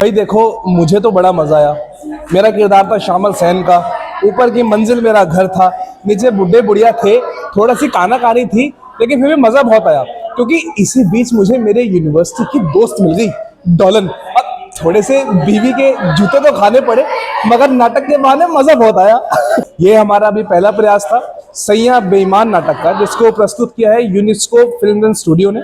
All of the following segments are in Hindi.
भाई देखो, मुझे तो बड़ा मजा आया। मेरा किरदार था शामिल सैन का। ऊपर की मंजिल मेरा घर था, नीचे बुढ़े बुढ़िया थे, थोड़ा सी काना कानी थी, लेकिन फिर भी मजा बहुत आया। क्योंकि इसी बीच मुझे मेरे यूनिवर्सिटी की दोस्त मिल गई डॉलन। और थोड़े से बीवी के जूते तो खाने पड़े, मगर नाटक के बहाने मजा बहुत आया। ये हमारा अभी पहला प्रयास था सैया बेईमान नाटक का, जिसको प्रस्तुत किया है यूनेस्को फिल्म एंड स्टूडियो ने।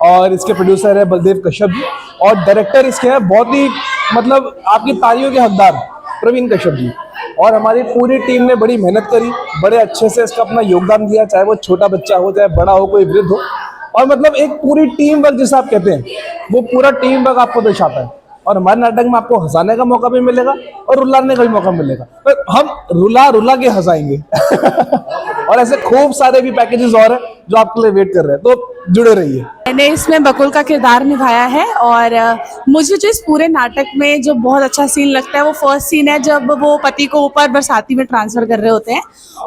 और इसके प्रोड्यूसर है बलदेव कश्यप जी, और डायरेक्टर इसके हैं बहुत ही मतलब आपकी तालियों के हकदार प्रवीण कश्यप जी। और हमारी पूरी टीम ने बड़ी मेहनत करी, बड़े अच्छे से इसका अपना योगदान दिया, चाहे वो छोटा बच्चा हो, चाहे बड़ा हो, कोई वृद्ध हो। और मतलब एक पूरी टीम वर्क जिसे आप कहते हैं, वो पूरा टीम वर्क आपको दर्शाता है। और हमारे नाटक में आपको हंसाने का मौका भी मिलेगा और रुलाने का भी मौका मिलेगा, पर हम रुला रुला के हंसाएंगे। और ऐसे खूब सारे भी पैकेजेस और हैं जो आपके लिए वेट कर रहे हैं, तो जुड़े रहिए। मैंने इसमें बकुल का किरदार निभाया है और मुझे जो इस पूरे नाटक में जो बहुत अच्छा सीन लगता है वो फर्स्ट सीन है जब वो पति को ऊपर बरसाती में ट्रांसफ़र कर रहे होते हैं।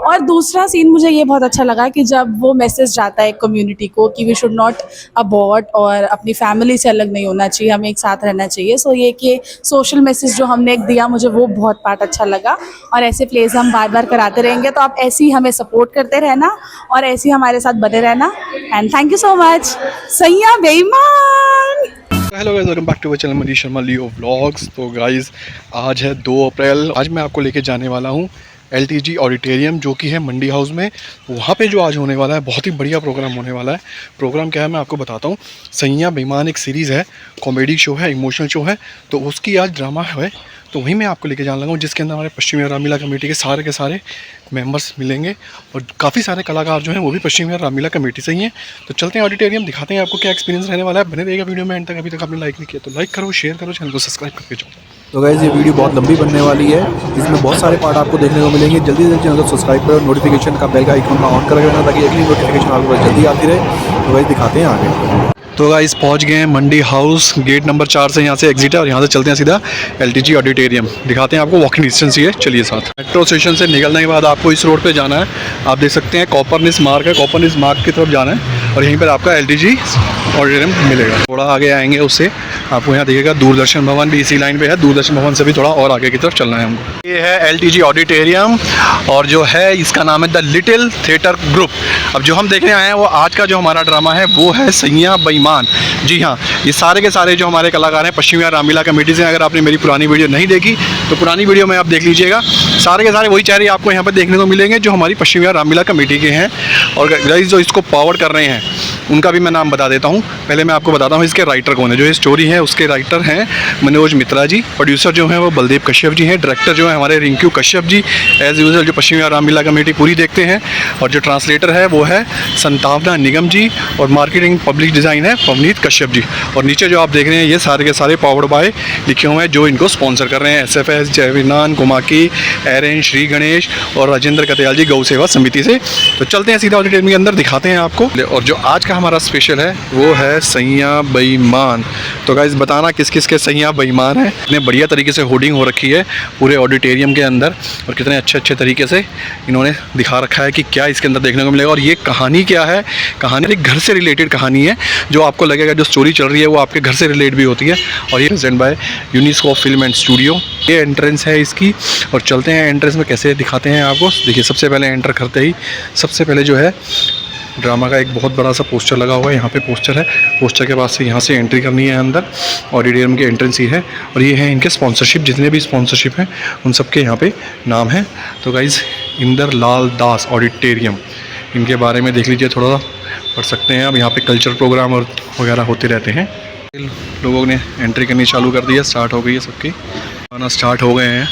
और दूसरा सीन मुझे ये बहुत अच्छा लगा कि जब वो मैसेज जाता है कम्युनिटी को कि वी शुड नॉट अबॉर्ट और अपनी फैमिली से अलग नहीं होना चाहिए, हमें एक साथ रहना चाहिए। सो ये कि सोशल मैसेज जो हमने एक दिया, मुझे वो बहुत पार्ट अच्छा लगा। और ऐसे प्लेज हम बार बार कराते रहेंगे, तो आप ऐसे ही हमें सपोर्ट करते रहना और ऐसे ही हमारे साथ बने रहना। And thank you so much. सैया बेईमान। Hello guys, welcome back to our channel Manish Sharma Leo vlogs. तो गाइस आज है 2 अप्रैल। आज मैं आपको लेके जाने वाला हूँ LTG ऑडिटोरियम, जो कि है मंडी हाउस में। वहाँ पे जो आज होने वाला है, बहुत ही बढ़िया प्रोग्राम होने वाला है। प्रोग्राम क्या है मैं आपको बताता हूँ। सैया बेईमान एक सीरीज़ है, कॉमेडी शो है, इमोशनल शो है, तो उसकी आज ड्रामा है। तो वहीं मैं आपको लेके जाने लगा हूँ, जिसके अंदर हमारे पश्चिमी रामलीला कमेटी के सारे मेंबर्स मिलेंगे। और काफ़ी सारे कलाकार जो हैं वो भी पश्चिमी रामलीला कमेटी से ही हैं। तो चलते हैं ऑडिटोरियम, दिखाते हैं आपको क्या एक्सपीरियंस रहने वाला है। बने रहेगा वीडियो में एंड तक। अभी तक आपने लाइक नहीं किया तो लाइक करो, शेयर करो, चैनल को सब्सक्राइब करके जाओ। तो गाइस ये वीडियो बहुत लंबी बनने वाली है, इसमें बहुत सारे पार्ट आपको देखने को मिलेंगे। जल्दी से चैनल को सब्सक्राइब करो, नोटिफिकेशन का बेल का आइकन ऑन कर रखना ताकि अगली नोटिफिकेशन आपको जल्दी आती रहे। तो गाइस दिखाते हैं आगे। तो गाइस पहुंच गए हैं मंडी हाउस, गेट नंबर 4 से यहाँ से एग्जिट है और यहाँ से चलते हैं सीधा LTG ऑडिटोरियम। दिखाते हैं आपको, वॉकिंग डिस्टेंस ही है, चलिए साथ। मेट्रो स्टेशन से निकलने के बाद आपको इस रोड पे जाना है। आप देख सकते हैं कॉपरनिस मार्ग है, कॉपरनिस मार्ग की तरफ जाना है और यहीं पर आपका LTG ऑडिटोरियम मिलेगा। थोड़ा आगे आएंगे उससे आपको यहाँ देखिएगा दूरदर्शन भवन भी इसी लाइन पे है। दूरदर्शन भवन से भी थोड़ा और आगे की तरफ चलना है हमको। ये है LTG ऑडिटोरियम और जो है इसका नाम है द लिटिल थिएटर ग्रुप। अब जो हम देखने आए हैं वो आज का जो हमारा ड्रामा है वो है सैया बेईमान। जी हाँ, ये सारे के सारे जो हमारे कलाकार हैं पश्चिमी रामलीला कमेटी से। अगर आपने मेरी पुरानी वीडियो नहीं देखी तो पुरानी वीडियो में आप देख लीजिएगा। सारे के सारे वही चेहरे आपको यहाँ पर देखने को मिलेंगे जो हमारी पश्चिमी रामलीला कमेटी के हैं। और गाइस जो इसको पावर कर रहे हैं उनका भी मैं नाम बता देता हूँ। पहले मैं आपको बताता हूँ इसके राइटर कौन है। जो ये स्टोरी है उसके राइटर हैं मनोज मित्रा जी, प्रोड्यूसर जो हैं वो बलदेव कश्यप जी हैं, डायरेक्टर जो है हमारे रिंकू कश्यप जी एज यूजुअल, जो पश्चिमी रामलीला कमेटी पूरी देखते हैं। और जो ट्रांसलेटर है वो है संतावना निगम जी और मार्केटिंग पब्लिक डिज़ाइन है पवनीत कश्यप जी। और नीचे जो आप देख रहे हैं ये सारे के सारे पावर्ड बाय लिखे हुए हैं जो इनको स्पॉन्सर कर रहे हैं। SFS, जयविनान, कुमाकी, एरन, श्री गणेश और राजेंद्र कत्याल जी गौ सेवा समिति से। तो चलते हैं सीधा ऑडिटोरियम के अंदर, दिखाते हैं आपको। और जो आज का हमारा स्पेशल है वो है सैया बेईमान। तो गाइस बताना किस किस के सैया बेईमान है। इतने बढ़िया तरीके से होर्डिंग हो रखी है पूरे ऑडिटोरियम के अंदर और कितने अच्छे तरीके से इन्होंने दिखा रखा है कि क्या इसके अंदर देखने को मिलेगा। और ये कहानी क्या है, कहानी एक घर से रिलेटेड कहानी है। जो आपको लगेगा जो स्टोरी चल रही है वो आपके घर से रिलेट भी होती है। और ये present by UNESCO film and studio. ये एंट्रेंस है इसकी और चलते हैं एंट्रेंस में कैसे दिखाते हैं आपको। देखिए सबसे पहले एंटर करते ही सबसे पहले जो है ड्रामा का एक बहुत बड़ा सा पोस्टर लगा हुआ है। यहाँ पे पोस्टर है, पोस्टर के बाद से यहाँ से एंट्री करनी है अंदर। ऑडिटोरियम की एंट्रेंस ही है और ये है इनके स्पॉन्सरशिप, जितने भी स्पॉन्सरशिप हैं उन सब के यहाँ पे नाम है। तो गाइज़ इंदर लाल दास ऑडिटोरियम, इनके बारे में देख लीजिए, थोड़ा पढ़ सकते हैं। अब यहाँ पे कल्चर प्रोग्राम और वगैरह होते रहते हैं। लोगों ने एंट्री करनी चालू कर दी है, स्टार्ट हो गई है, सबकी आना स्टार्ट हो गए हैं।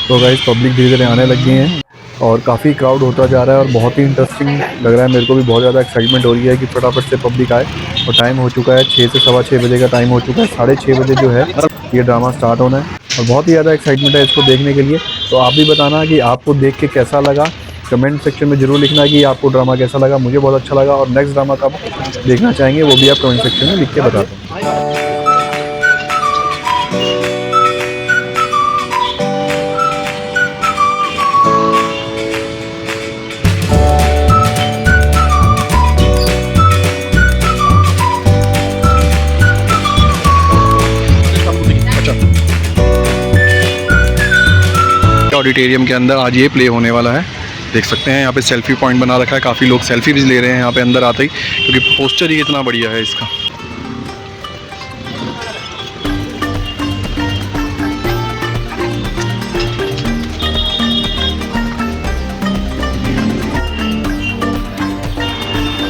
तो गाइस पब्लिक धीरे धीरे आने लग गई हैं और काफ़ी क्राउड होता जा रहा है और बहुत ही इंटरेस्टिंग लग रहा है। मेरे को भी बहुत ज़्यादा एक्साइटमेंट हो रही है कि फटाफट से पब्लिक आए। और टाइम हो चुका है 6 से 6:15 बजे का टाइम हो चुका है। 6:30 बजे जो है ये ड्रामा स्टार्ट होना है और बहुत ही ज़्यादा एक्साइटमेंट है इसको देखने के लिए। तो आप भी बताना कि आपको देख के कैसा लगा, कमेंट सेक्शन में ज़रूर लिखना कि आपको ड्रामा कैसा लगा। मुझे बहुत अच्छा लगा और नेक्स्ट ड्रामा कब देखना चाहेंगे वो भी आप कमेंट सेक्शन में लिख के बता दें। ऑडिटोरियम के अंदर आज ये प्ले होने वाला है। देख सकते हैं यहाँ पे सेल्फी पॉइंट बना रखा है, काफ़ी लोग सेल्फी भी ले रहे हैं यहाँ पे अंदर आते ही, क्योंकि पोस्टर ही इतना बढ़िया है इसका।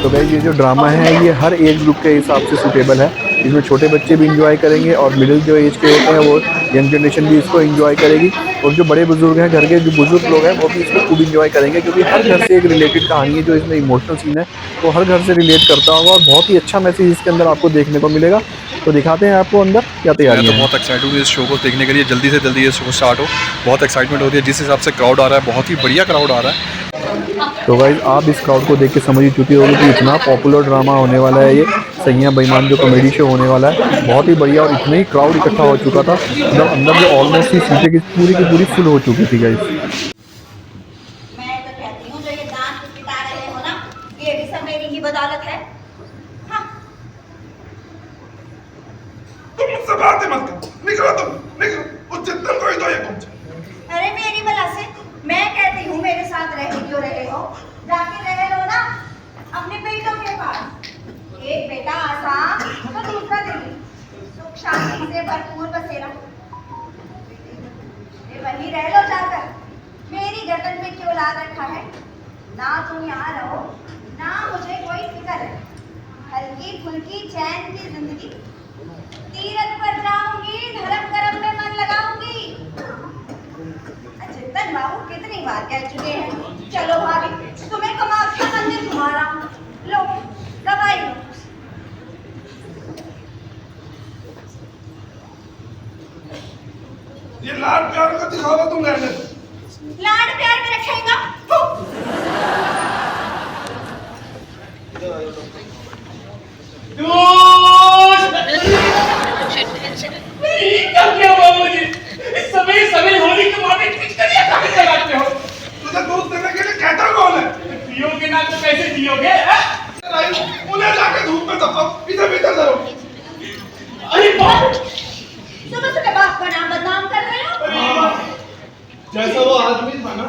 तो गाइस ये जो ड्रामा है ये हर एज ग्रुप के हिसाब से सूटेबल है। इसमें छोटे बच्चे भी इंजॉय करेंगे और मिडिल जो एज के होते हैं वो यंग जनरेशन भी इसको एंजॉय करेगी, और जो बड़े बुजुर्ग हैं, घर के जो बुजुर्ग लोग हैं वो भी इसको खूब इंजॉय करेंगे, क्योंकि हर घर से एक रिलेटेड कहानी है। जो इसमें इमोशनल सीन है वो हर घर से रिलेट करता होगा और बहुत ही अच्छा मैसेज इसके अंदर आपको देखने को मिलेगा। तो दिखाते हैं आपको अंदर क्या तैयारी है। मैं तो बहुत एक्साइटेड हूँ इस शो को देखने के लिए, जल्दी से जल्दी ये शो स्टार्ट हो। बहुत एक्साइटमेंट होती है, जिस हिसाब से क्राउड आ रहा है, बहुत ही बढ़िया क्राउड आ रहा है। तो गाइस आप इस क्राउड को देख के समझ ही चुके होंगे कि इतना पॉपुलर ड्रामा होने वाला है ये सैयां बेईमान जो कॉमेडी शो होने वाला है। बहुत ही बढ़िया, और इतने ही क्राउड इकट्ठा हो चुका था, मतलब अंदर जो ऑलमोस्ट ही सीटें की पूरी फुल हो चुकी थी गाइस। मैं तो कहती हूँ जो ये दांत पिटा रहे हो ना, ये भी सब मेरी ही बदौलत है। हाँ। तुम मुझसे बातें मत करो, निकलो तुम, निकलो, उस जिद्दन को ही दो ये तुमसे। अरे मेरी बला से मैं कहती हूँ मेरे साथ रह क्यों रहे हो, जाके रह लो ना अपने बेटों के पास। एक बेटा आसाम तो दूसरा दिल्ली, सुख शांति से भरपूर बसेरा। वहीं रह लो जाकर, मेरी गर्दन में क्यों ला रखा है। ना तुम यहाँ रहो ना मुझे कोई फिक्र है, हल्की फुल्की चैन की जिंदगी। तीरथ पर जाऊंगी, धर्म कर्म में मन लगाऊंगी। चिंतन बाबू कितनी बार कह चुके हैं, चलो भाभी तुम्हें कामाख्या मंदिर घुमाना। लो दवाई लो। ये लाड प्यार का दिखावा तुम रहने दो। लाड प्यार में रखेगा। इस समय होली के मामले लगाते हो। तुझे दूध देने के लिए कहता कौन है? पियोगे ना तो कैसे पियोगे? उन्हें जाके धूप में दफाओ, इधर भीतर करो। अरे बाप! सुबह सुबह बाप का नाम बदनाम कर रहे हो। जैसा वो आदमी था ना,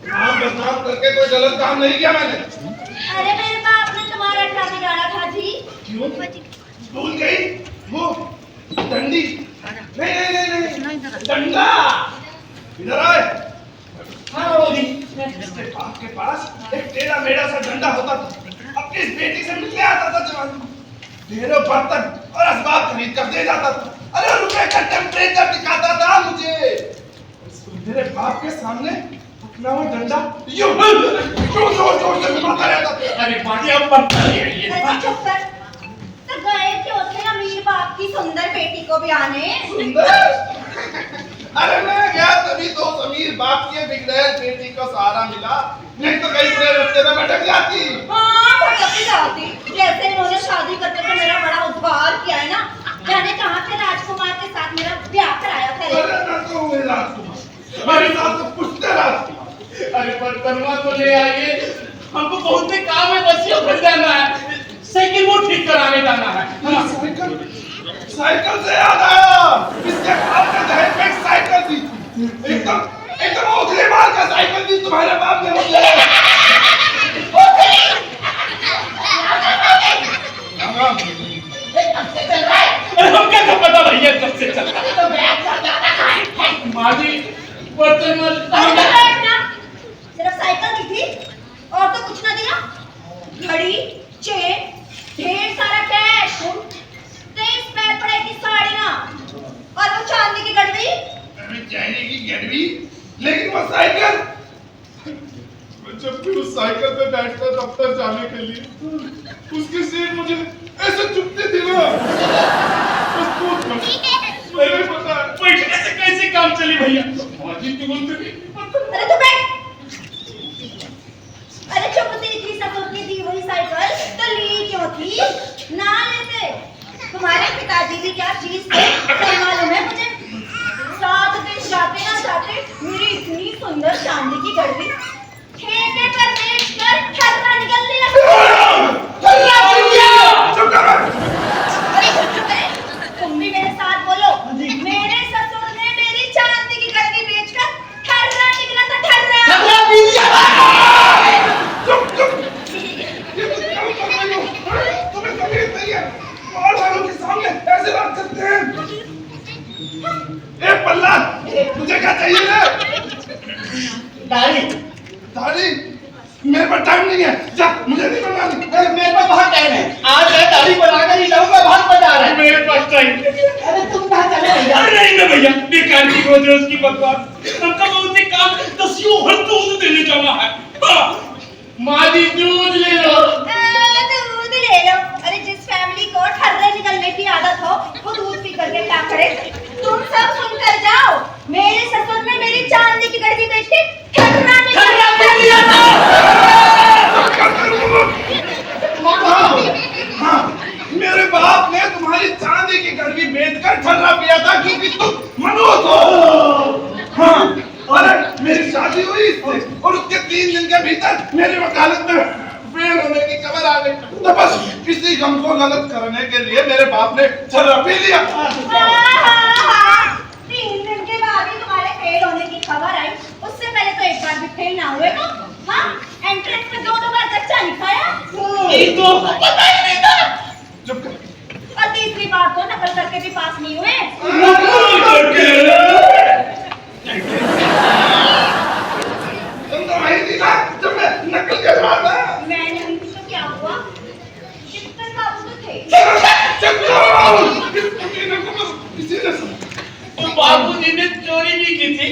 नाम बदनाम करके कोई गलत काम नहीं किया मैंने। अरे मेरे बाप ने तुम्हारा क्या बिगाड़ा था जी? क्यों? भूल गई वो डंडी? नहीं, डंडा। इधर आए। हाँ जी, इसके बाप के पास एक टेढ़ा मेढ़ा सा डंडा होता था। अपनी बेटी से मिलने आता था जवानी में, ढेरों बर्तन और असबाब खरीद कर दे जाता था। अरे रुपए का टेम्परेचर दिखाता था मुझे। मेरे बाप के सामने अपना वो डंडा यूं जोर से घुमाता रहता था। अरे बाकी अब अरे चुप कर। तो गए क्यों थे अमीर बाप की सुंदर बेटी को भी आने? अरे मैं गया तभी तो अमीर बाप की बिगड़ैल बेटी को सहारा मिला, नहीं तो कहीं पूरे रास्ते में भटक जाती। हाँ भटक जाती। जैसे इन्होंने शादी करते तो मेरा बड़ा उद्धार किया है ना, जाने कहाँ के राजकुमार के साथ मेरा ब्याह कराया करे। अरे ना तो हुए राजकुमार, मेरे साथ तो पुश्ते राजकुमार। अरे बर्तनवा तो ले आइए, हमको बहुत ही काम है, बसियों भर जाना है, साइकिल वो ठीक कराने जाना है। साइकिल से याद आया, इसके बाप ने दहेज में एक साइकिल दी, एकदम उथले माल का साइकिल दी तुम्हारे बाप ने मुझे। हम क्या पता भैया कब से चल रहा है। माजी बर्तन सिर्फ साइकिल दी थी और तो कुछ ना दिया। घड़ी, चेन, ढेर सारा कैश, 23 पैर पड़े की साड़ियां और वो चांदी की गड़वी। चांदी की गड़वी, लेकिन वो साइकिल, जब भी उस साइकिल पे बैठता दफ्तर जाने के लिए, उसकी सीट मुझे ऐसे चुभती थी ना, मैंने पता है बैठने से कैसे काम चली भैया। माजी तुम अरे तू बैठ। अरे चुभती थी ससुर की दी हुई साइकिल तो ली क्यों थी? ना लेते। तुम्हारे पिताजी भी क्या चीज थे सब मालूम है मुझे। 7 दिन जाते ना जाते मेरी इतनी सुंदर चांदी की गड़वी ठेके पर बेचकर खर्रा निकल लिया। अरे चुप करें, तुम भी मेरे साथ बोलो। मेरे ससुर ने मेरी चांदी की गड़वी बेचकर खर्रा कैसे बात करते हैं? ए पल्ला, तुझे क्या चाहिए रे? दाढ़ी दाढ़ी? मेरे पास टाइम नहीं है, जा, मुझे नहीं बनवानी। मेरे पास बहुत टाइम है, आज मैं दाढ़ी बनाकर ही लाऊंगा, बहुत मजा आ रहा है। मेरे पास टाइम। अरे तुम कहाँ चले भैया? अरे नहीं ना भैया, बेकार की रोज की बकवास। हमका बहुत ही काम दसियों भर दूध देने जाना है। हाँ। माँ जी दूध ले लो। दूध ले लो। अरे जिस फैमिली को ठर्रे निकलने की आदत हो वो दूध पी करके क्या करे? तुम सब सुनकर जाओ, मेरे ससुर ने मेरी चांदी की घड़ी बेच के ठर्रा निकाल दिया था। हाँ, मेरे बाप ने तुम्हारी चांदी की गड़वी बेचकर ठर्रा पिया था क्योंकि तुम मनोज हो। हाँ, अरे मेरी शादी हुई इससे और उसके 3 दिन के भीतर मेरी वकालत में फेल होने की खबर आ गई। तो बस किसी गम को गलत करने के लिए मेरे बाप ने ठर्रा पी लिया। 3 दिन के बाद ही तुम्हारे फेल होने की खबर आई, उससे पहले तो एक बार भी फेल ना हुए ना। हाँ, एंट्रेंस में 2 बार कच्चा लिखाया। ये तो पता ही नहीं था। चुप कर। और तीसरी बार तो नकल करके भी पास नहीं हुए। तुम तो वही थी ना जब मैं नकल कर रहा था। मैं नहीं थी तो क्या हुआ? चित्तन बाबू तो थे। चुप करो। किसी ने सुना। तो बाबूजी ने चोरी भी की थी।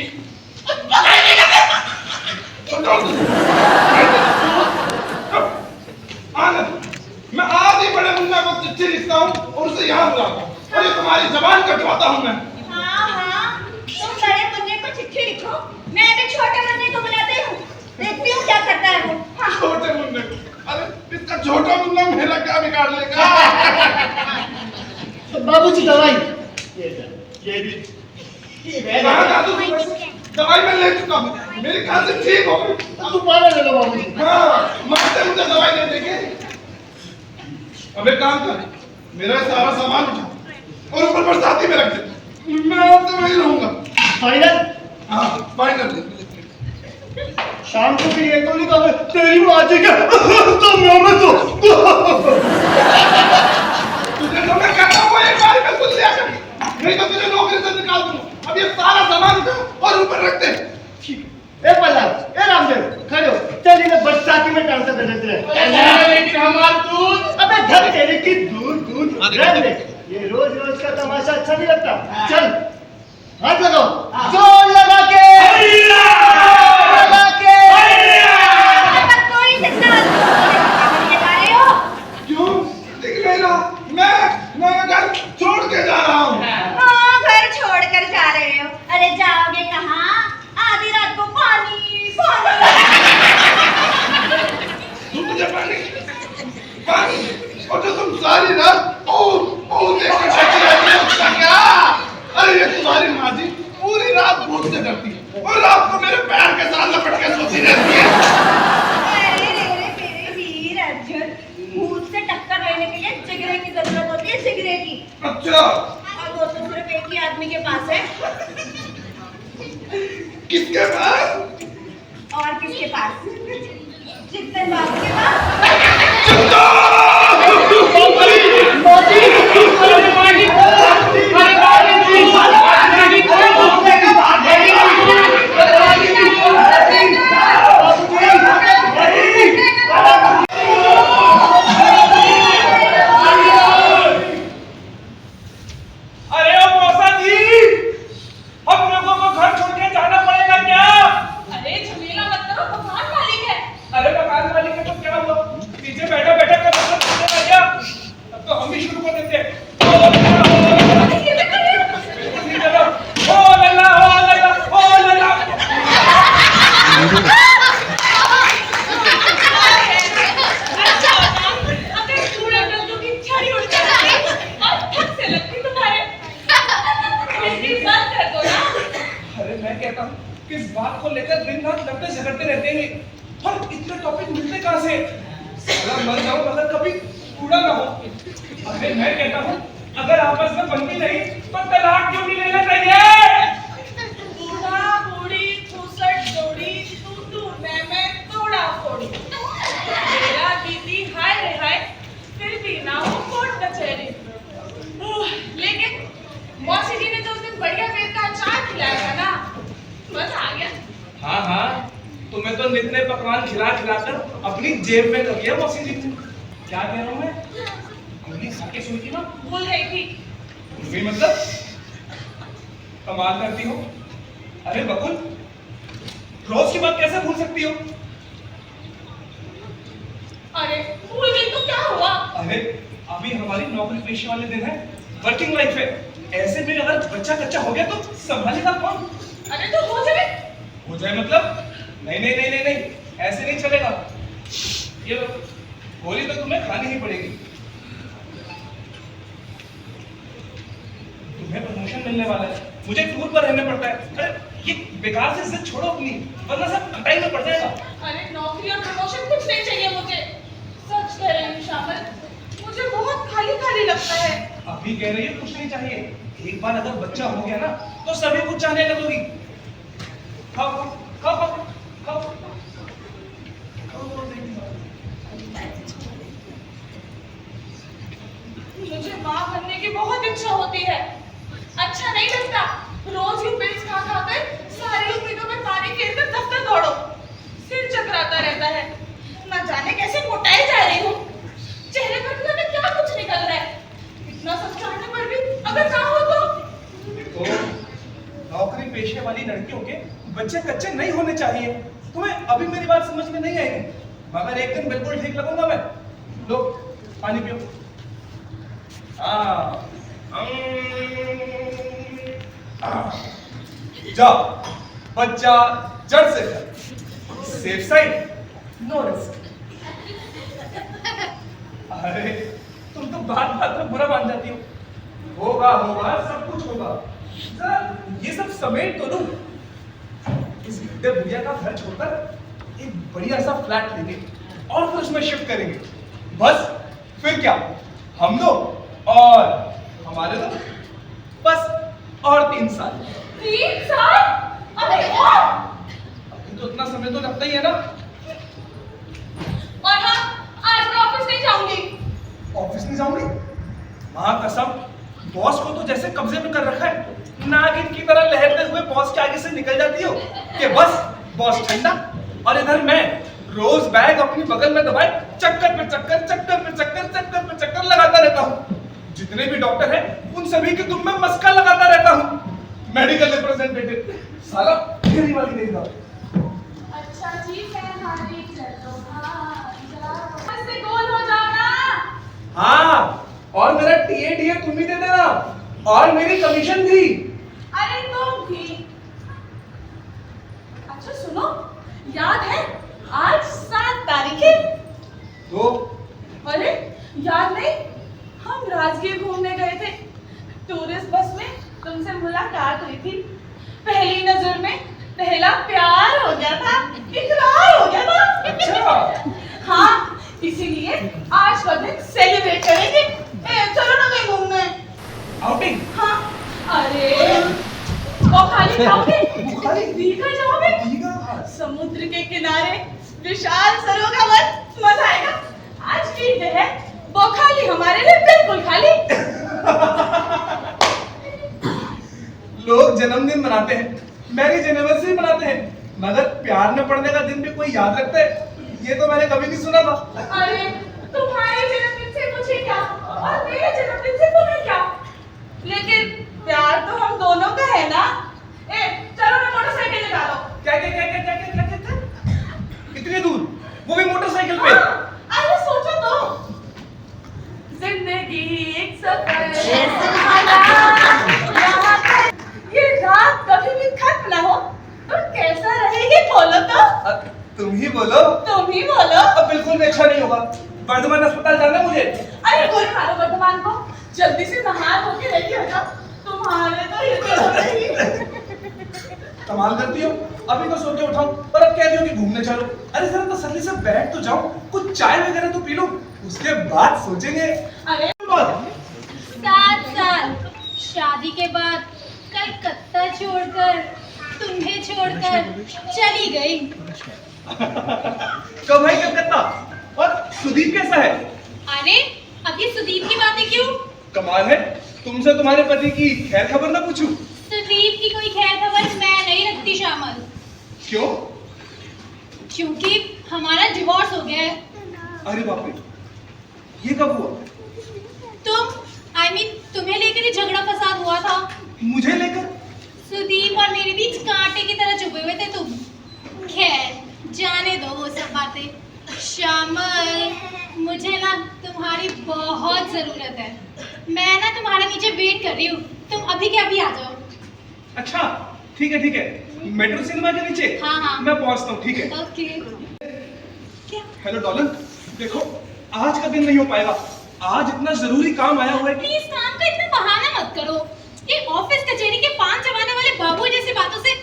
मैं आज ही बड़े मुन्ना को चिट्ठी लिखता हूँ और उसे यहाँ बुलाता हूँ और ये तुम्हारी जबान कटवाता हूँ मैं। हाँ, तुम बड़े मुन्ने को चिट्ठी लिखो, मैं भी छोटे मुन्ने को बुलाती हूँ, देखती हूँ क्या करता है वो। हाँ। छोटे मुन्ने को? अरे इसका छोटा मुन्ना मेरा क्या बिगाड़ लेगा? बाबूजी दवाई। ये भी। कहाँ दादू तुम वैसे? दवाई मैं ले चुका हूँ, मेरे ख्याल से ठीक हो गई। दोबारा ले लो बाबूजी। हाँ, मास्टर मुझे दवाई दे देंगे। अब एक काम कर, मेरा सारा सामान उठा और ऊपर बरसाती में रख दे। मैं आपसे वहीं रहूंगा। फाइनल? हाँ, फाइनल। शाम को फिर ये तो नहीं कहा तेरी माँ जी का तो मैं तो तुझे जो मैं कहता हूँ एक बार में सुन लिया कर, नहीं तो तुझे नौकरी से निकाल दूंगा। अब ये सारा सामान उठा और ऊपर रख दे। ए पल्ला, ए रामदेव, खड़े हो। चल इन्हें बरसाती में ट्रांसफर कर देते हैं। लेकिन हमारा दूध। अबे धर तेरे की दूध रहने दे। ये रोज रोज का तमाशा अच्छा नहीं लगता। चल हाथ लगाओ, जोर लगा के पर कोई जितना लगा रहे हो। क्यों? दिख नहीं रहा? मैं घर छोड़ के जा रहा हूँ। हाँ, घर छोड़कर जा रहे हो। अरे जाओगे कहाँ? आधी रात को पानी पानी। तुझे पानी और जो तुम सारी रात देख कर बैठी रहती हो, उसका क्या? अरे ये तुम्हारी माँ जी पूरी रात भूत से डरती है और रात को मेरे पैर के साथ लपट के सोती रहती है। अरे मेरे वीर अर्जुन, भूत से टक्कर लेने के लिए जिगरे की जरूरत होती है, जिगरे की। अच्छा, और वो तो सिर्फ एक ही आदमी के पास है। किसके पास? और किसके पास? चित्तन बाबू के पास। अरे ओ मौसा जी, हम लोगों को घर छोड़ के जाना पड़ेगा क्या? अरे झमेला मत करो, भगवान मालिक है। अरे मकान मालिक है तो क्या हुआ? पीछे बैठा बैठा कर गया। अब तो हम ही शुरू कर देते हैं। ओ लल्ला, ओ लल्ला, ओ लल्ला। अगर पूरा डल्लू की छड़ी उड़ जाती और थक से लगती तुम्हारे, लेकिन बंद कर दो ना। अरे मैं कहता हूँ किस बात को लेकर दिन रात लड़ते झगड़ते रहते हैं और इतने टॉपिक मिलते कहाँ से? साला मर जाओ मगर कभी पूरा ना हो। अरे मैं कहता हूँ अगर आपस में बनती नहीं तो तलाक क्यों नहीं लेना चाहिए? बूढ़ा बूढ़ी फुसट जोड़ी तू मैं थोड़ा फोड़ी। मेरा बीती हाय रे हाय, फिर भी ना हो कोर्ट कचहरी। तुम इतने पकवान खिला खिलाकर अपनी जेब में कर लिया मौसी जी ने। क्या कह रहा हूँ मैं? गोली खा के सोई थी ना? भूल गई थी। भूल गई मतलब? कमाल करती हो। अरे बकुल, रोज की बात कैसे भूल सकती हो? अरे भूल गई तो क्या हुआ? अरे अभी हमारी नौकरी पेशे वाले दिन है, वर्किंग लाइफ है। ऐसे में अगर बच्चा कच्चा हो गया तो संभालेगा कौन? अरे तो हो जाए। हो जाए मतलब? नहीं नहीं नहीं नहीं नहीं, ऐसे नहीं चलेगा। ये लो, गोली तो तुम्हें खानी ही पड़ेगी। तुम्हें प्रमोशन मिलने वाला है, मुझे टूर पर रहना पड़ता है। अरे ये बेकार से जिद छोड़ो अपनी, वरना सब कटाई में पड़ जाएगा। अरे नौकरी और प्रमोशन कुछ नहीं चाहिए मुझे। सच कह रही हूँ शामिल, मुझे बहुत खाली खाली लगता है। अभी कह रही है कुछ नहीं चाहिए, एक बार अगर बच्चा हो गया ना तो सभी कुछ चाहने लगोगी। खाओ खाओ खाओ खाओ खाओ खाओ। मुझे माँ बनने की बहुत इच्छा होती है। अच्छा नहीं लगता रोज ये पिल्स खा खा कर सारी उम्मीदों में पानी फेरकर दफ्तर दौड़ो। सिर चकराता रहता है, न जाने कैसे मोटाई जा रही हूँ। चेहरे पर भी हमें क्या कुछ निकल रहा है। इतना सब जानने पर भी अगर ना हो तो नौकरी पेशे वाली लड़कियों के बच्चे कच्चे नहीं होने चाहिए। तुम्हें अभी मेरी बात समझ में नहीं आएगी, मगर एक दिन बिल्कुल ठीक लगूंगा मैं। लो पानी पियो। जाओ, बच्चा जड़ से कर, सेफ साइड, नो रिस्क। अरे तुम तो बात बात में बुरा मान जाती हो। होगा होगा सब कुछ होगा, जरा ये सब समेट तो लूं। इस गड्ढे बुढ़िया का घर छोड़कर एक बढ़िया सा फ्लैट लेंगे और फिर उसमें शिफ्ट करेंगे। बस फिर क्या, हम लोग और हमारे लोग, बस और 3 साल। 3 साल? अरे अभी तो इतना समय तो लगता ही है ना। और हाँ, आज मैं ऑफिस नहीं जाऊंगी। ऑफिस नहीं जाऊंगी? मां कसम, बॉस को तो जैसे कब्जे में कर रखा है। नागिन की तरह लहरते हुए बॉस के आगे से निकल जाती हो कि बस बॉस ठंडा, और इधर मैं रोज बैग अपनी बगल में दबाए चक्कर पे चक्कर चक्कर पे चक्कर चक्कर पे चक्कर लगाता रहता हूँ। जितने भी डॉक्टर हैं उन सभी के तुम में मस्का लगाता रहता हूँ। मेडिकल रिप्रेजेंटेटिव साला फेरी वाली नहीं था। अच्छा जी, हमारी चलो से गोल हो जाओ ना। हाँ, और मेरा टीए तुम ही दे देना, और मेरी कमीशन भी। अरे तुम भी। अच्छा सुनो, याद है आज 7 तारीख है? तो अरे याद नहीं, हम राजगीर घूमने गए थे। टूरिस्ट बस में तुमसे मुलाकात हुई थी। पहली नजर में पहला प्यार हो गया था, इकरार हो गया था। अच्छा। हाँ, इसीलिए आज का दिन सेलिब्रेट करेंगे। चलो ना कहीं घूमने। आउटिंग? हाँ। अरे वो खाली जाओगे? दीघा जाओगे? दीघा? समुद्र के किनारे विशाल सरों का मजा आएगा। आज की डे है, वो खाली हमारे लिए बिल्कुल खाली। लोग जन्मदिन मनाते हैं, मैरिज एनिवर्सरी मनाते हैं, मगर प्यार में पड़ने का दिन भी कोई याद रखता है? ये तो मैंने कभी नहीं सुना था। अरे तुम्हारे जन्मदिन से मुझे क्या, और मेरे जन्मदिन से तुम्हें क्या? लेकिन प्यार तो हम दोनों का है ना। चलो ना मोटरसाइकिल निकालो। क्या क्या क्या क्या क्या क्या क्या क्या? इतनी दूर, वो भी मोटरसाइकिल पे? अरे सोचो तो, जिंदगी एक सफर ये रात कभी भी खत्म ना हो तो कैसा रहेगी बोलो तो? तुम ही बोलो। तुम ही बोलो। अब बिल्कुल भी अच्छा नहीं होगा, वर्धमान अस्पताल जाना मुझे। अरे गोली मारो वर्धमान को, जल्दी से नहा धो के रेडी हो जाओ। तुम्हारे तो ये कमाल करती हो, अभी तो सो के उठाऊं और अब कह रही हो कि घूमने चलो। अरे जरा तसल्ली से बैठ तो जाओ, कुछ चाय वगैरह तो पी लो, उसके बाद सोचेंगे। अरे 7 साल शादी के बाद कलकत्ता छोड़कर, तुम्हें छोड़कर चली गई। कब है कलकत्ता? और सुदीप कैसा है? अरे अभी सुदीप की बातें क्यों? कमाल है, तुमसे तुम्हारे पति की खैर खबर ना पूछूं? सुदीप की कोई खैर खबर मैं नहीं रखती शामल। क्यों? क्योंकि हमारा डिवोर्स हो गया है। अरे बाप रे, ये कब हुआ? तुम्हें लेकर ही झगड़ा फसाद हुआ था। मुझे लेकर? सुदीप और मेरे बीच कांटे की तरह चुभे हुए थे तुम। खैर जाने दो वो सब बातें। श्यामल, मुझे ना तुम्हारी बहुत जरूरत है। मैं ना तुम्हारा नीचे वेट कर रही हूँ, तुम अभी के अभी आ जाओ। अच्छा ठीक है, ठीक है, मेट्रो सिनेमा के नीचे। हाँ हाँ, मैं पहुंचता हूँ, ठीक है। ओके। क्या? हेलो डॉलन, देखो आज का दिन नहीं हो पाएगा, आज इतना जरूरी काम आया हुआ है कि प्लीज काम का इतना बहाना मत करो। ये ऑफिस कचहरी के पान चबाने वाले बाबू जैसी बातों से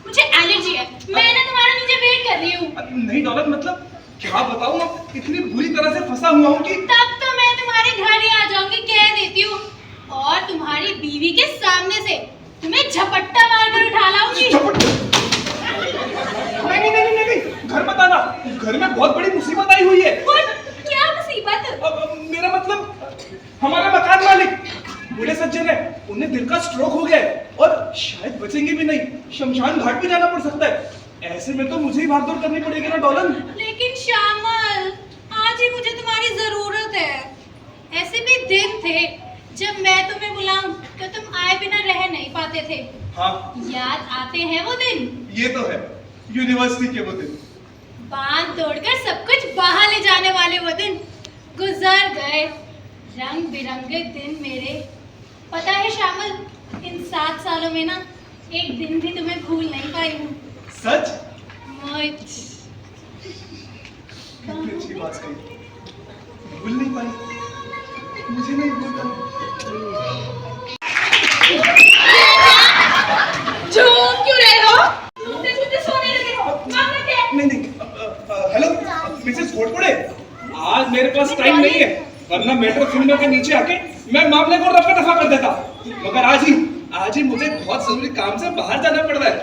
मुझे एलर्जी है। मैं ना तुम्हारा नीचे वेट कर रही हूँ। नहीं डॉलन, मतलब क्या बताऊँ, इतनी बुरी तरह से फंसा हुआ हूँ कि तब तो मैं तुम्हारे घर ही आ जाऊंगी, कह देती हूँ। और तुम्हारी बीवी के सामने से तुम्हें झपट्टा मारकर उठा लाऊंगी। नहीं नहीं नहीं नहीं, घर मत आना, घर में बहुत बड़ी मुसीबत आई हुई है। क्या मुसीबत? मेरा मतलब हमारा मकान मालिक बूढ़े सज्जन है, उन्हें दिल का स्ट्रोक हो गया है और शायद बचेंगे भी नहीं, शमशान घाट पे जाना पड़ सकता है। ऐसे में तो मुझे ही भागदौड़ करनी पड़ेगी ना डॉलन। लेकिन श्यामल, आज ही मुझे तुम्हारी जरूरत है। ऐसे भी दिन थे जब मैं तुम्हें बुलाऊं तो तुम आए बिना रह नहीं पाते थे। हाँ, याद आते हैं वो दिन? ये तो है, यूनिवर्सिटी के वो दिन। बांध तोड़कर सब कुछ बाहर ले जाने वाले वो दिन गुजर गए। रंग बिरंगे दिन मेरे। पता है श्यामल, इन 7 सालों में ना एक दिन भी तुम्हें भूल नहीं पाई हूँ। सच? मुझ कितनी अच्छी बात कही, भूल नहीं पाई, मुझे नहीं भूल पाई। झूम क्यों रहे हो? झूमते सोने लगे हो? मामला क्या है? नहीं हेलो मिसेस घोटपुड़े, आज मेरे पास टाइम नहीं है, वरना मेट्रो सिनेमा के नीचे आके मैं मामले को रफा दफा कर देता। मगर आज ही मुझे बहुत जरूरी काम से बाहर जाना पड़ रहा है।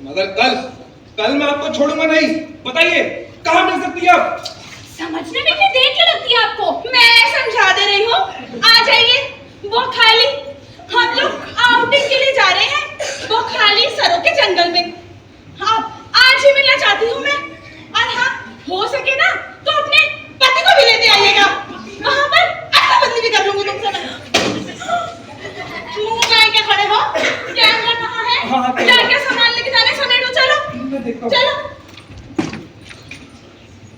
मगर कल मैं आपको छोड़ूंगा नहीं। बताइए कहाँ मिल सकती है आप? समझने में इतनी देर क्यों लगती है आपको? मैं समझा दे रही हूँ, आ जाइए। वो खाली हम लोग आउटिंग के लिए जा रहे हैं, वो खाली सरों के जंगल में। हाँ, आज ही मिलना चाहती हूँ मैं। और हाँ, हो सके ना तो अपने पति को भी लेते आइएगा, वहाँ पर अच्छा बदली भी कर लूंगी तुमसे मैं। मुंह गाय के खड़े हो, क्या करना है? हाँ, क्या सामान लेके जाने, समेटो। चलो चलो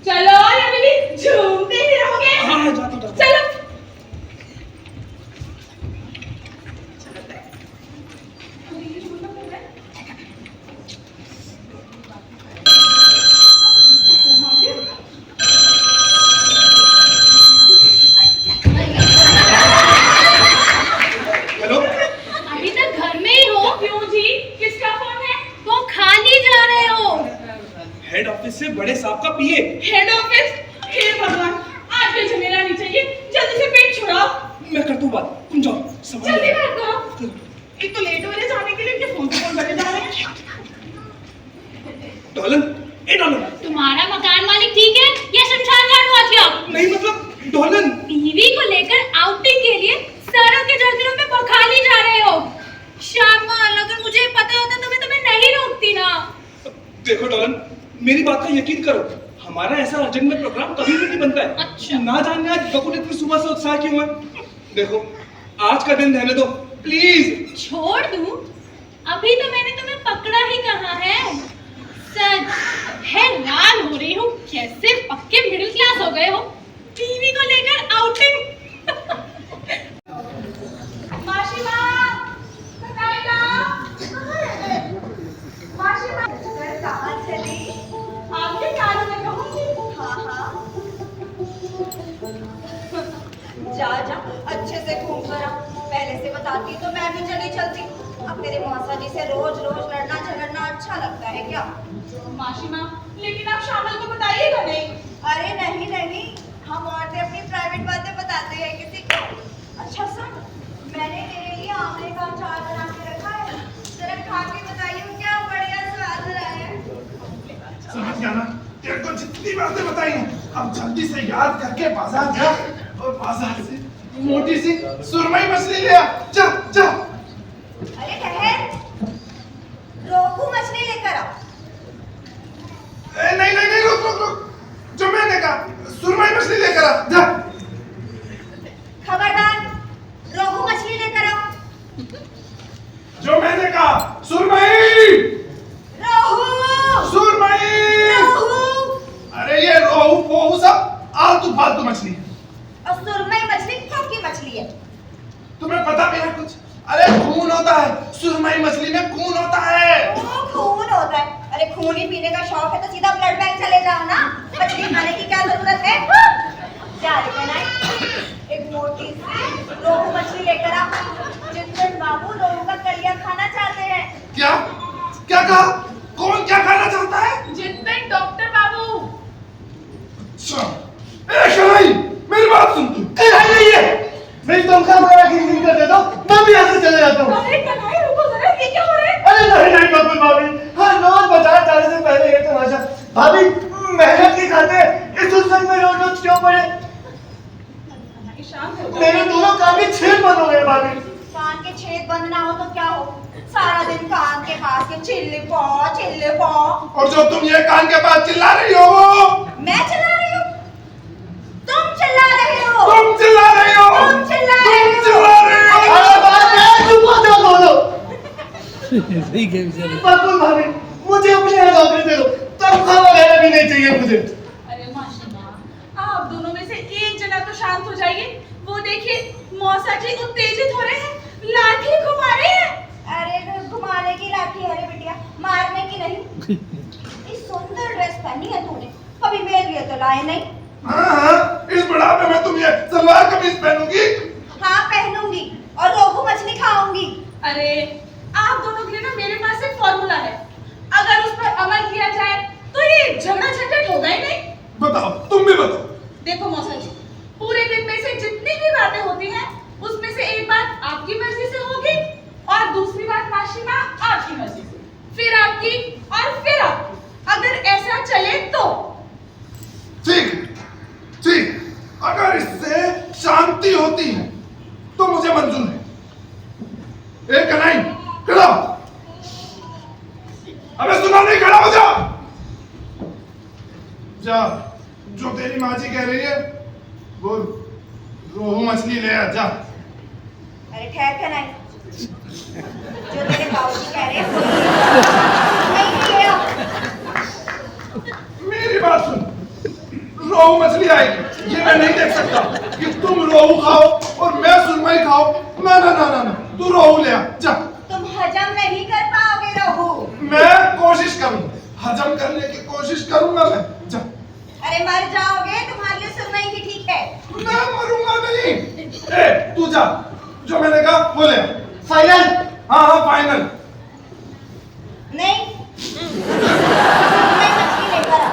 चलो, ये मेरी झूमते ही रहोगे। हाँ, जाता। चलो। हेलो, अभी तक घर में ही हो? क्यों जी, किसका फोन है? वो खाली जा रहे हो? हेड ऑफिस से बड़े साहब का पीए। Head office? हे भगवान, आज ये झमेला नहीं चाहिए, जल्दी से पेट छुड़ाओ। मैं करता हूँ बात, तुम जाओ। जल्दी बात करो। एक तो लेट हो रहे जाने के लिए, इनके फोन बजे जा रहे हैं। डॉलन, ए डॉलन, तुम्हारा मकान मालिक ठीक है या शमशान घाट पहुंच गया? नहीं मतलब डॉलन, बीवी को लेकर आउटिंग के लिए सड़क के जंगलों में बखाली जा रहे हो। श्यामल, अगर मुझे पता होता तो मैं तुम्हें नहीं रोकती ना। देखो डॉलन, मेरी बात का यकीन करो, हमारा ऐसा अर्जेंट में प्रोग्राम कभी भी नहीं बनता है। अच्छा। ना जाने आज बकुल इतनी सुबह से उत्साह क्यों है। देखो आज का दिन रहने दो प्लीज। छोड़ दूं? अभी तो मैंने तुम्हें पकड़ा ही कहा है। सच हैरान हो रही हूँ, कैसे पक्के मिडिल क्लास हो गए हो। टीवी को लेकर आउटिंग। मासी माँ, बताएगा? मासी माँ, कहाँ चली? आपके कानों में कहूँगी। हाँ जा अच्छे से घूम कर आ। पहले से बताती तो मैं भी चली चलती। अब तेरे मौसा जी से रोज लड़ना झगड़ना अच्छा लगता है क्या? मासी माँ, लेकिन आप श्यामल को बताइएगा नहीं। अरे नहीं, हम औरतें अपनी प्राइवेट बातें बताते हैं किसी को। अच्छा सुन, मैंने तेरे लिए आंवले का अचार बना के रखा है, जरा खा के बताइए क्या बढ़िया स्वाद रहा है। समझ गया ना, तेरे को जितनी बातें बताई हैं, अब जल्दी से याद करके बाजार जा और बाजार से मोटी सी सुरमई मछली ले आ। जा। अरे ठहर, रोहू मछली लेकर आओ। नहीं जो मैंने कहा, सुरमई, रोहू, सुरमई। रोहू अरे ये रोहू पोहू सब आलतू फालतू मछली है। और सुरमई मछली की मछली है। तुम्हें पता भी है कुछ? अरे खून होता है, सुरमई मछली में खून होता है। खून होता है? अरे खून ही पीने का शौक है तो सीधा ब्लड बैंक चले जाओ ना, मछली खाने की क्या जरूरत है? जा रे कनाई, एक मोटी सी रोहू मछली लेकर आ। जितन बाबू रोहू का कलिया खाना चाहते हैं। क्या क्या कहा? कौन क्या खाना चाहता है? जितन डॉक्टर बाबू। अच्छा, ए कनाई, मेरी बात सुन तू। कनाई नहीं है, मेरी तनख्वाह मारा की नहीं कर दे दो, मैं भी यहाँ से चले जाता हूँ। अरे कन्हैया रुको जरा, ये क्या हो रहा है? अरे नहीं नहीं बबुल भाभी, हर रोज बाजार जाने से पहले ये तमाशा। भाभी मेहनत की खाते इस उलझन में रोज रोज क्यों पड़े? शांत हो जाओ। मेरे दोनों कान के छेद बंद हो गए भाभी। कान के छेद बंद ना हो तो क्या हो? सारा दिन कान के पास के चिल्ले पौ। और जो तुम ये कान के पास चिल्ला रही हो, मैं चिल्ला रही हूँ? तुम चिल्ला रहे हो? तुम चिल्ला रही हो, तुम चिल्ला रहे हो? तुम चिल्ला रही हो। अरे बात है, तुम मत बोलो। सही कह बेचारे। बबुल भाभी, मुझे अपने यहाँ नौकरी दे दो, तनख्वाह वगैरह भी नहीं चाहिए मुझे। अरे माशाल्लाह, आप दोनों में से एक जना तो शांत हो जाइए। वो देखिए मौसा जी उत्तेजित हो रहे हैं, लाठी घुमा रहे हैं। अरे तो घुमाने की लाठी है रे बिटिया, मारने की नहीं। इस सुंदर ड्रेस पहनी है तूने, कभी मेरे लिए तो लाए नहीं। हाँ, इस बुढ़ापे में तुम ये सलवार कमीज पहनोगी? हाँ पहनूंगी और रोहू मछली खाऊंगी। अरे आप दोनों के लिए ना मेरे पास एक फॉर्मूला है, अगर उस पर अमल किया जाए तो ये झगड़ा झंझट होगा ही नहीं। बताओ, तुम भी बताओ। देखो मौसा जी, पूरे दिन में से जितनी भी बातें होती हैं उसमें से एक बात आपकी मर्जी से होगी और दूसरी बात माशी माँ आपकी मर्जी से, फिर आपकी और फिर आपकी। अगर ऐसा चले तो ठीक ठीक, अगर इससे शांति होती है तो मुझे मंजूर है। एक कनाई, खड़ा हो। अबे सुना नहीं, खड़ा हो जा। जा, जो तेरी माँ जी कह रही है वो रोहू मछली ले आ जा। अरे ठहर कर नहीं, जो तेरे बाबूजी कह रहे हैं नहीं ले आओ। मेरी बात सुन, रोहू मछली आएगी, ये मैं नहीं देख सकता कि तुम रोहू खाओ और मैं सुरमई खाओ। ना ना ना ना ना, तू रोहू ले आ जा। तुम हजम नहीं कर पाओगे रोहू। मैं कोशिश करूंगा, हजम करने की कोशिश करूंगा मैं। जा। अरे मर जाओगे, तुम्हारे लिए सुरमई ही ठीक है। मैं मरूंगा नहीं। ए, तू जा, जो मैंने कहा वो ले आ। फाइनल? हाँ हाँ फाइनल। नहीं, सुरमई मछली लेकर आ।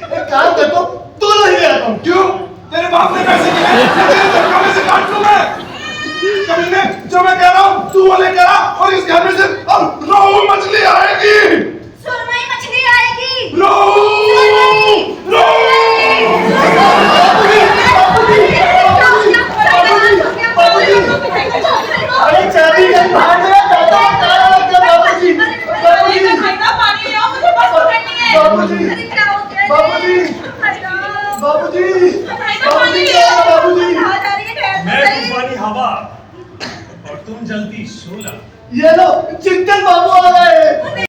एक काम कर दो, दोनों ही ले आता हूँ। क्यों? तेरे बाप ने पैसे दिए हैं, तेरे तनख्वाह में से काट लूं मैं। कमीने, जो मैं कह रहा हूँ तू वो लेकर आ और इस घर में से अब रोहू मछली आएगी। सुरमई मछली आएगी। रोहू, अरे चाबी कहीं बाहर गया, दादा बाबूजी, बाबूजी, पानी ले आओ, मुझे बस पकड़नी है। बाबूजी, अरे क्या हो गया? बाबूजी, हैरान। बाबूजी, पानी ले आओ। बाबूजी। कहाँ जा रही है? ठहर तो मैं सही। तूफानी हवा और तुम जल्दी शोला। ये लो, चिंतन बाबू आ गए।